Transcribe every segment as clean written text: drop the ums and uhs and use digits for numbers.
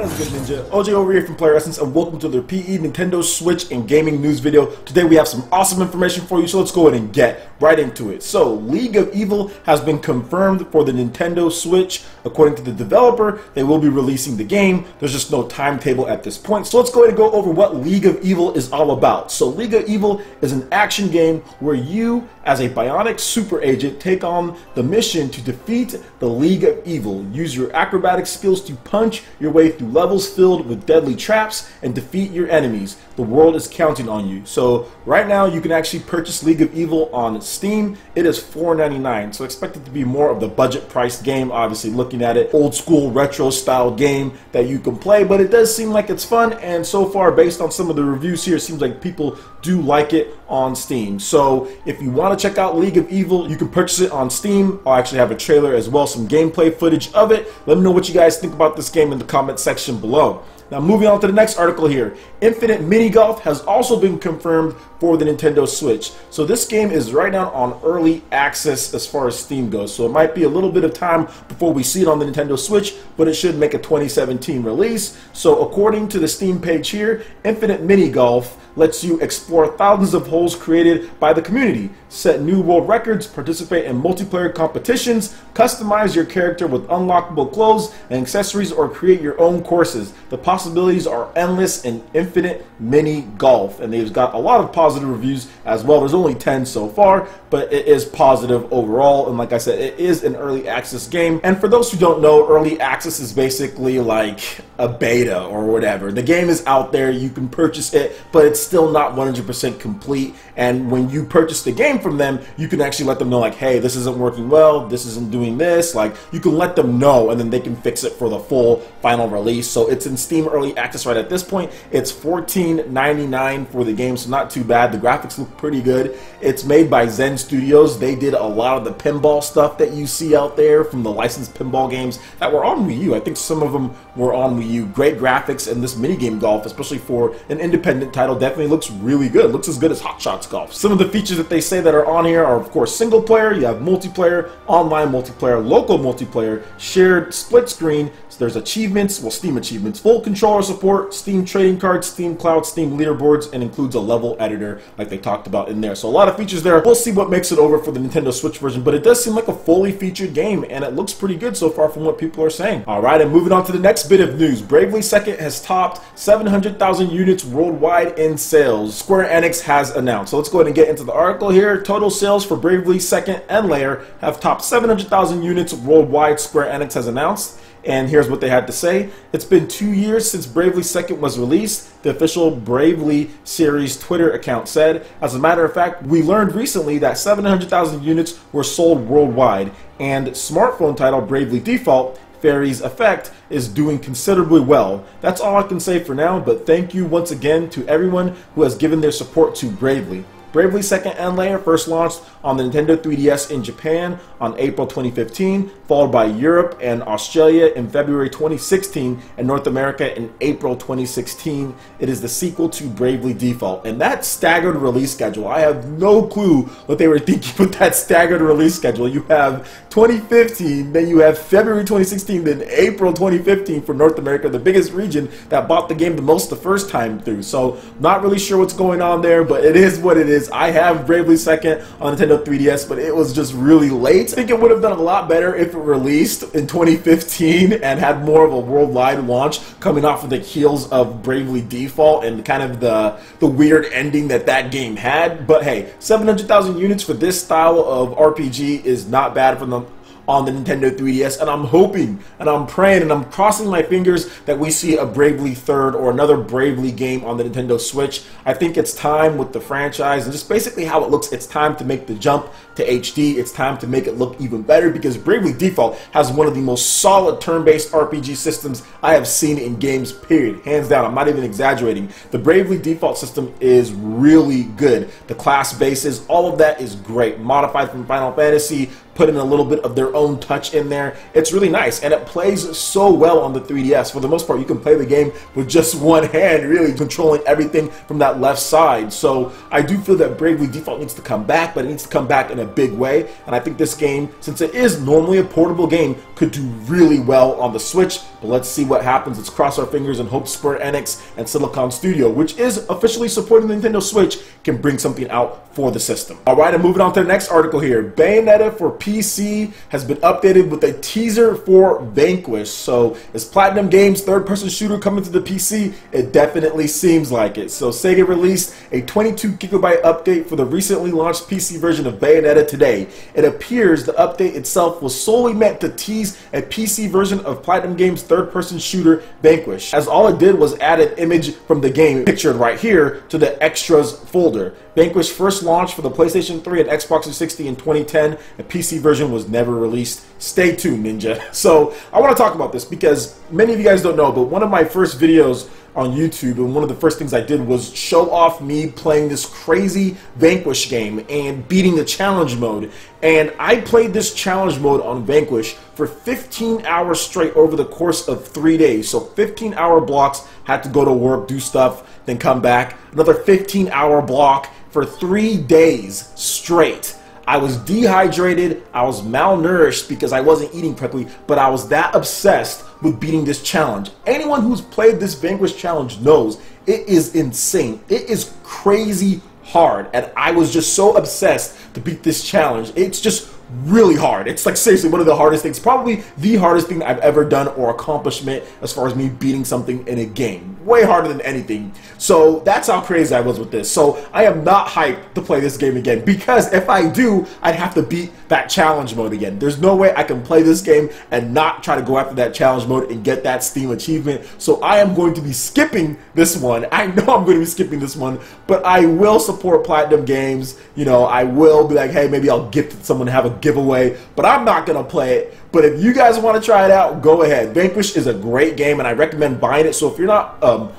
What is good, Ninja? OJ over here from PlayerEssence, and welcome to the PE, Nintendo Switch, and gaming news video. Today we have some awesome information for you, so let's go ahead and get right into it. So, League of Evil has been confirmed for the Nintendo Switch. According to the developer, they will be releasing the game. There's just no timetable at this point. So let's go ahead and go over what League of Evil is all about. So League of Evil is an action game where you, as a bionic super agent, take on the mission to defeat the League of Evil. Use your acrobatic skills to punch your way through levels filled with deadly traps and defeat your enemies. The world is counting on you. So right now you can actually purchase League of Evil on Steam. It is $4.99, so expect it to be more of the budget price game. Obviously, looking at it, old school retro style game that you can play, but it does seem like it's fun, and so far based on some of the reviews here, it seems like people do like it on Steam. So if you want to check out League of Evil, you can purchase it on Steam. I'll actually have a trailer as well, some gameplay footage of it. Let me know what you guys think about this game in the comment section below. Now moving on to the next article here. Infinite Mini Golf has also been confirmed for the Nintendo Switch. So this game is right now on early access as far as Steam goes. So it might be a little bit of time before we see it on the Nintendo Switch, but it should make a 2017 release. So according to the Steam page here, Infinite Mini Golf lets you explore thousands of holes created by the community, set new world records, participate in multiplayer competitions, customize your character with unlockable clothes and accessories, or create your own courses. The possibilities are endless in Infinite Mini Golf, and they've got a lot of positive reviews as well. There's only 10 so far, but it is positive overall, and like I said, it is an early access game. And for those who don't know, early access is basically like a beta or whatever. The game is out there, you can purchase it, but it's still not 100% complete. And when you purchase the game from them, you can actually let them know, like, hey, this isn't working well, this isn't doing this. Like, you can let them know, and then they can fix it for the full final release. So it's in Steam early access right at this point. It's $14.99 for the game, so not too bad. The graphics look pretty good. It's made by Zen Studios. They did a lot of the pinball stuff that you see out there from the licensed pinball games that were on Wii U. I think some of them were on Wii U. Great graphics, and this minigame golf, especially for an independent title, definitely looks really good. It looks as good as Hot Shots Golf. Some of the features that they say that are on here are, of course, single player, you have multiplayer, online multiplayer, local multiplayer, shared split screen. So there's achievements, well, Steam achievements, full controller support, Steam trading cards, Steam Cloud, Steam leaderboards, and includes a level editor like they talked about in there. So a lot of features there. We'll see what makes it over for the Nintendo Switch version, but it does seem like a fully featured game, and it looks pretty good so far from what people are saying. Alright, and moving on to the next bit of news. Bravely Second has topped 700,000 units worldwide in sales, Square Enix has announced. So let's go ahead and get into the article here. Total sales for Bravely Second and Lair have topped 700,000 units worldwide, Square Enix has announced. And here's what they had to say. It's been 2 years since Bravely Second was released, the official Bravely series Twitter account said. As a matter of fact, we learned recently that 700,000 units were sold worldwide, and smartphone title Bravely Default Fairy's Effect is doing considerably well. That's all I can say for now, but thank you once again to everyone who has given their support to Bravely. Bravely Second and Lair first launched on the Nintendo 3DS in Japan on April 2015, followed by Europe and Australia in February 2016, and North America in April 2016. It is the sequel to Bravely Default, and that staggered release schedule, I have no clue what they were thinking with that staggered release schedule. You have 2015, then you have February 2016, then April 2015 for North America, the biggest region that bought the game the most the first time through. So not really sure what's going on there, but it is what it is. I have Bravely Second on Nintendo 3DS, but it was just really late. I think it would have done a lot better if it released in 2015 and had more of a worldwide launch, coming off of the heels of Bravely Default and kind of the weird ending that that game had. But hey, 700,000 units for this style of RPG is not bad for them on the Nintendo 3DS, and I'm hoping and I'm praying and I'm crossing my fingers that we see a Bravely Third or another Bravely game on the Nintendo Switch. I think it's time with the franchise and just basically how it looks. It's time to make the jump to HD. It's time to make it look even better, because Bravely Default has one of the most solid turn-based RPG systems I have seen in games, period. Hands down, I'm not even exaggerating. The Bravely Default system is really good. The class bases, all of that is great. Modified from Final Fantasy, put in a little bit of their own touch in there. It's really nice, and it plays so well on the 3DS. For the most part, you can play the game with just one hand, really controlling everything from that left side. So I do feel that Bravely Default needs to come back, but it needs to come back in a big way. And I think this game, since it is normally a portable game, could do really well on the Switch. But let's see what happens. Let's cross our fingers and hope Square Enix and Silicon Studio, which is officially supporting the Nintendo Switch, can bring something out for the system. Alright, and moving on to the next article here. Bayonetta for PC has been updated with a teaser for Vanquish. So is Platinum Games' third-person shooter coming to the PC? It definitely seems like it. So Sega released a 22GB update for the recently launched PC version of Bayonetta today. It appears the update itself was solely meant to tease a PC version of Platinum Games' third-person shooter Vanquish, as all it did was add an image from the game, pictured right here, to the extras folder. Vanquish first launched for the PlayStation 3 and Xbox 360 in 2010. A PC version was never released. Stay tuned, Ninja. So I want to talk about this because many of you guys don't know, but one of my first videos on YouTube, and one of the first things I did was show off me playing this crazy Vanquish game and beating the challenge mode. And I played this challenge mode on Vanquish for 15 hours straight over the course of 3 days. So 15-hour blocks, had to go to work, do stuff, then come back. Another 15-hour block for 3 days straight. I was dehydrated, I was malnourished because I wasn't eating properly, but I was that obsessed with beating this challenge. Anyone who's played this Vanquish challenge knows it is insane. It is crazy hard, and I was just so obsessed to beat this challenge. It's just really hard. It's like seriously one of the hardest things, probably the hardest thing I've ever done or accomplishment as far as me beating something in a game. Way harder than anything. So that's how crazy I was with this. So I am not hyped to play this game again, because if I do, I'd have to beat that challenge mode again. There's no way I can play this game and not try to go after that challenge mode and get that Steam achievement. So I am going to be skipping this one. I know I'm going to be skipping this one, but I will support Platinum Games. You know, I will be like, hey, maybe I'll gift someone to have a giveaway, but I'm not gonna play it. But if you guys want to try it out, go ahead. Vanquish is a great game, and I recommend buying it. So if you're not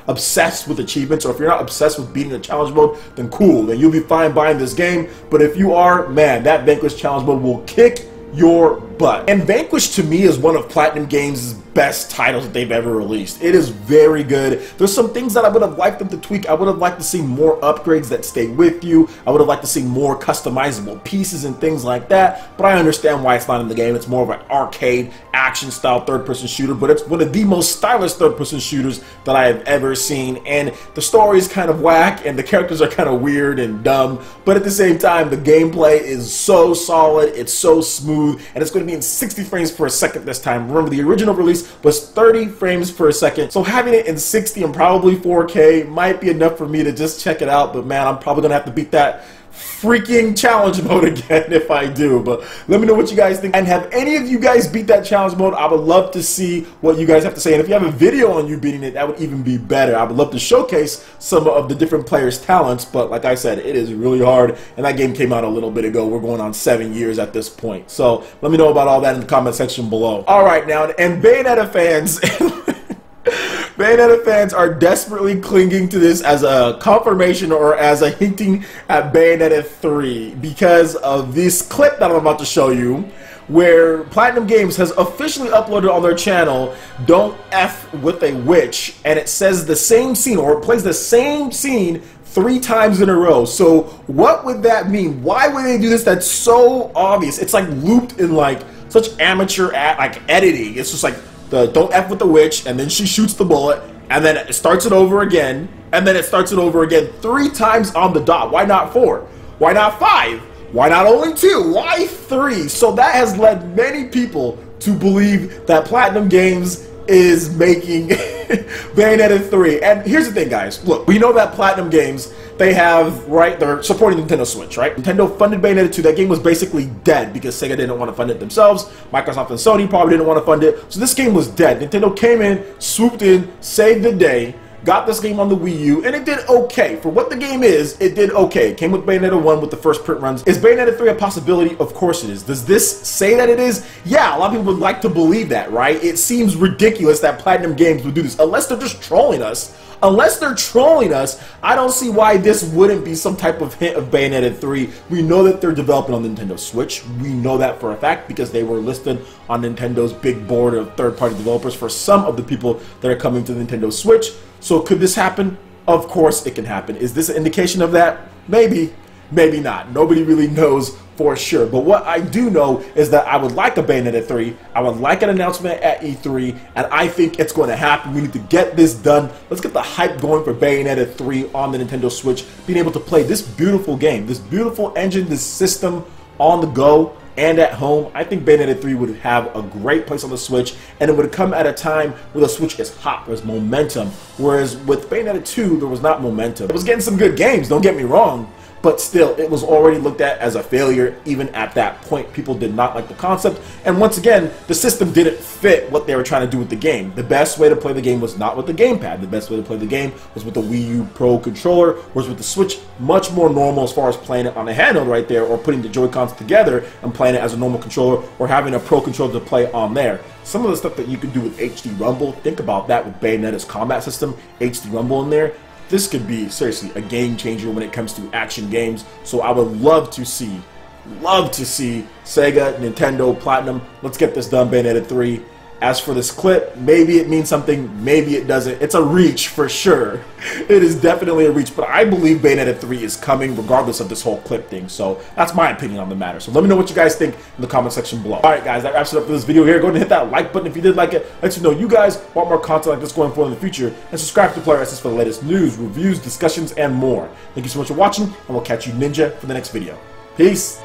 obsessed with achievements, or if you're not obsessed with beating the challenge mode, then cool, then you'll be fine buying this game. But if you are, man, that Vanquish challenge mode will kick your butt. And Vanquish to me is one of Platinum Games' best titles that they've ever released. It is very good. There's some things that I would have liked them to tweak. I would have liked to see more upgrades that stay with you. I would have liked to see more customizable pieces and things like that, but I understand why it's not in the game. It's more of an arcade action style third-person shooter, but it's one of the most stylish third-person shooters that I have ever seen. And the story is kind of whack, and the characters are kind of weird and dumb, but at the same time, the gameplay is so solid, it's so smooth, and it's going to be in 60 frames per second this time. Remember, the original release was 30 frames per second, so having it in 60 and probably 4K might be enough for me to just check it out. But man, I'm probably gonna have to beat that freaking challenge mode again if I do. But let me know what you guys think, and have any of you guys beat that challenge mode? I would love to see what you guys have to say, and if you have a video on you beating it, that would even be better. I would love to showcase some of the different players' talents, but like I said, it is really hard, and that game came out a little bit ago. We're going on 7 years at this point, so let me know about all that in the comment section below. Alright now, and Bayonetta fans Bayonetta fans are desperately clinging to this as a confirmation or as a hinting at Bayonetta 3 because of this clip that I'm about to show you, where Platinum Games has officially uploaded on their channel "Don't F with a Witch," and it says the same scene, or it plays the same scene 3 times in a row. So what would that mean? Why would they do this? That's so obvious. It's like looped in like such amateur editing. It's just like the "Don't F with the Witch," and then she shoots the bullet, and then it starts it over again, and then it starts it over again 3 times on the dot. Why not 4? Why not 5? Why not only 2? Why 3? So that has led many people to believe that Platinum Games is making Bayonetta 3. And here's the thing, guys. Look, we know that Platinum Games, they have, right, they're supporting Nintendo Switch, right? Nintendo funded Bayonetta 2. That game was basically dead because Sega didn't want to fund it themselves. Microsoft and Sony probably didn't want to fund it. So this game was dead. Nintendo came in, swooped in, saved the day, got this game on the Wii U, and it did okay. For what the game is, it did okay. It came with Bayonetta 1 with the first print runs. Is Bayonetta 3 a possibility? Of course it is. Does this say that it is? Yeah, a lot of people would like to believe that, right? It seems ridiculous that Platinum Games would do this, unless they're just trolling us. Unless they're trolling us, I don't see why this wouldn't be some type of hint of Bayonetta 3. We know that they're developing on the Nintendo Switch. We know that for a fact because they were listed on Nintendo's big board of third-party developers for some of the people that are coming to the Nintendo Switch. So could this happen? Of course it can happen. Is this an indication of that? Maybe. Maybe not. Nobody really knows for sure. But what I do know is that I would like a Bayonetta 3. I would like an announcement at E3, and I think it's going to happen. We need to get this done. Let's get the hype going for Bayonetta 3 on the Nintendo Switch, being able to play this beautiful game, this beautiful engine, this system on the go and at home. I think Bayonetta 3 would have a great place on the Switch, and it would come at a time where the Switch is hot, there's momentum, whereas with Bayonetta 2, there was not momentum. It was getting some good games, don't get me wrong, but still, it was already looked at as a failure even at that point. People did not like the concept, and once again, the system didn't fit what they were trying to do with the game. The best way to play the game was not with the gamepad. The best way to play the game was with the Wii U Pro controller, whereas with the Switch, much more normal as far as playing it on a handheld right there, or putting the Joy-Cons together and playing it as a normal controller, or having a Pro controller to play on there. Some of the stuff that you could do with HD Rumble, think about that with Bayonetta's combat system, HD Rumble in there. This could be, seriously, a game changer when it comes to action games. So I would love to see Sega, Nintendo, Platinum. Let's get this done, Bayonetta 3. As for this clip, maybe it means something, maybe it doesn't. It's a reach for sure. It is definitely a reach, but I believe Bayonetta 3 is coming regardless of this whole clip thing. So that's my opinion on the matter. So let me know what you guys think in the comment section below. Alright guys, that wraps it up for this video here. Go ahead and hit that like button if you did like it. Let you know you guys want more content like this going forward in the future. And subscribe to PlayerEssence for the latest news, reviews, discussions, and more. Thank you so much for watching, and we'll catch you ninja for the next video. Peace!